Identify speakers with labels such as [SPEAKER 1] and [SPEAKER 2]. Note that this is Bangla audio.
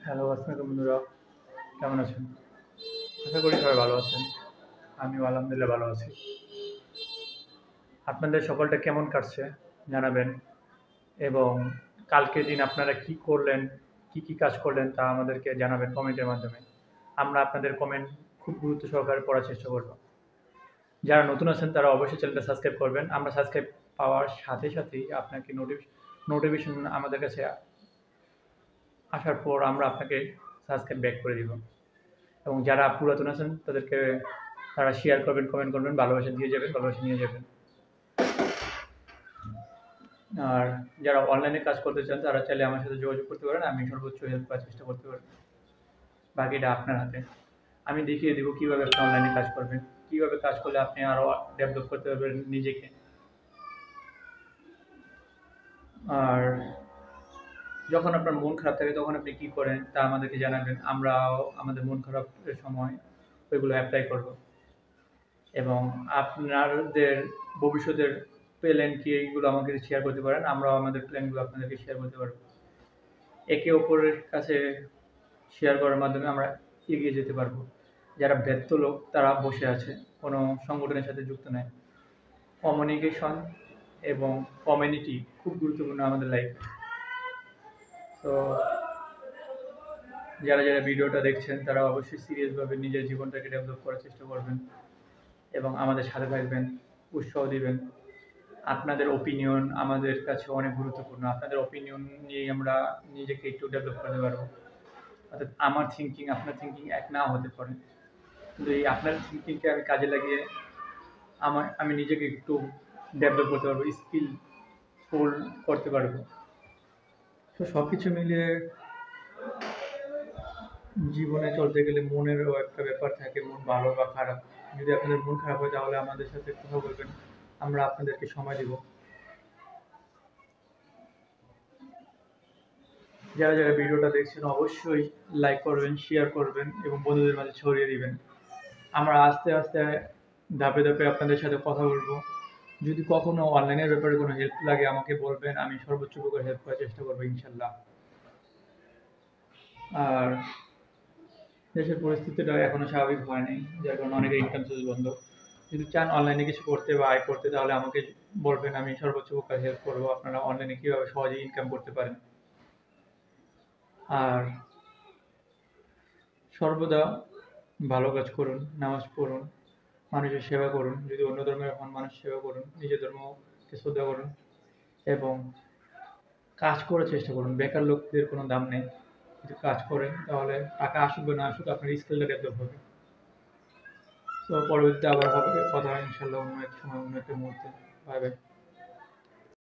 [SPEAKER 1] হ্যালো, আসসালামু বন্ধুরা, কেমন আছেন? আশা করি সবাই ভালো আছেন। আমিও আলহামদুলিল্লাহ ভালো আছি। আপনাদের সকালটা কেমন কাটছে জানাবেন এবং কালকের দিন আপনারা কি করলেন, কি কাজ করলেন তা আমাদেরকে জানাবেন কমেন্টের মাধ্যমে। আমরা আপনাদের কমেন্ট খুব গুরুত্ব সহকারে পড়ার চেষ্টা করব। যারা নতুন আছেন তারা অবশ্যই চ্যানেলটা সাবস্ক্রাইব করবেন। আমরা সাবস্ক্রাইব পাওয়ার সাথেই আপনাকে নোটিফিকেশন আমাদের কাছে আসার পর আমরা আপনাকে সাবস্ক্রাইব ব্যাক করে দিব। এবং যারা পুরাতন আছেন তারা শেয়ার করবেন, কমেন্ট করবেন, ভালোবাসা দিয়ে যাবেন, ভালোবাসা নিয়ে যাবেন। আর যারা অনলাইনে কাজ করতে চান তারা চাইলে আমার সাথে যোগাযোগ করতে পারেন। আমি সর্বোচ্চ হেল্প করার চেষ্টা করতে পারি। বাকিটা আপনার হাতে। আমি দেখিয়ে দিব কিভাবে আপনি অনলাইনে কাজ করবেন, কিভাবে কাজ করলে আপনি আরো ডেভেলপ করতে পারবেন নিজেকে। আর যখন আপনার মন খারাপ থাকে তখন আপনি কি করেন তা আমাদেরকে জানাবেন। আমরাও আমাদের মন খারাপের সময় ওইগুলো অ্যাপ্লাই করব। এবং আপনাদের ভবিষ্যতের প্ল্যান কি এইগুলো আমাকে শেয়ার করতে পারেন। আমরাও আমাদের প্ল্যানগুলো আপনাদেরকে শেয়ার করতে পারব। একে অপরের কাছে শেয়ার করার মাধ্যমে আমরা এগিয়ে যেতে পারবো। যারা ব্যর্থ লোক তারা বসে আছে, কোনো সংগঠনের সাথে যুক্ত নেই। কমিউনিকেশন এবং কমিউনিটি খুব গুরুত্বপূর্ণ আমাদের লাইফে। তো যারা ভিডিওটা দেখছেন তারা অবশ্যই সিরিয়াসভাবে নিজের জীবনটাকে ডেভেলপ করার চেষ্টা করবেন এবং আমাদের সাথে থাকবেন, উৎসাহ দিবেন। আপনাদের ওপিনিয়ন আমাদের কাছে অনেক গুরুত্বপূর্ণ। আপনাদের ওপিনিয়ন নিয়েই আমরা নিজেকে একটু ডেভেলপ করতে পারবো। অর্থাৎ আমার থিঙ্কিং আপনার থিঙ্কিং এক নাও হতে পারে, কিন্তু এই আপনার থিঙ্কিংকে আমি কাজে লাগিয়ে আমি নিজেকে একটু ডেভেলপ করতে পারবো, স্কিলফুল করতে পারবো। তো সব কিছু মিলিয়ে জীবনে চলতে গেলে মনেরও একটা ব্যাপার থাকে, মন ভালো বা খারাপ। যদি আপনাদের মন খারাপ হয় তাহলে আমাদের সাথে কথা বলবেন, আমরা আপনাদেরকে সময় দিব। যারা ভিডিওটা দেখছেন অবশ্যই লাইক করবেন, শেয়ার করবেন এবং বন্ধুদের মাঝে ছড়িয়ে দিবেন। আমরা আস্তে আস্তে ধাপে ধাপে আপনাদের সাথে কথা বলবো। যদি কখনো অনলাইনের ব্যাপারে কোনো হেল্প লাগে আমাকে বলবেন, আমি সর্বোচ্চ প্রকার হেল্প করার চেষ্টা করবো ইনশাল্লাহ। আর দেশের পরিস্থিতিটা এখনো স্বাভাবিক হয়নি, যার কারণে অনেকের ইনকাম সোর্স বন্ধ। যদি চান অনলাইনে কিছু করতে বা আয় করতে তাহলে আমাকে বলবেন, আমি সর্বোচ্চ প্রকার হেল্প করবো আপনারা অনলাইনে কীভাবে সহজে ইনকাম করতে পারেন। আর সর্বদা ভালো কাজ করুন, নামাজ পড়ুন, মানুষের সেবা করুন। যদি অন্য ধর্মের হন মানুষের সেবা করুন, নিজের ধর্মকে শ্রদ্ধা করুন এবং কাজ করার চেষ্টা করুন। বেকার লোকদের কোনো দাম নেই। যদি কাজ করেন তাহলে টাকা আসুক বা না আসুক আপনার স্কিলটা ডেভেলপ হবে। তো পরবর্তীতে আবার হবে কথা, ইনশাল্লাহ অন্য এক সময় অন্য একটা মুহূর্তে। Bye bye.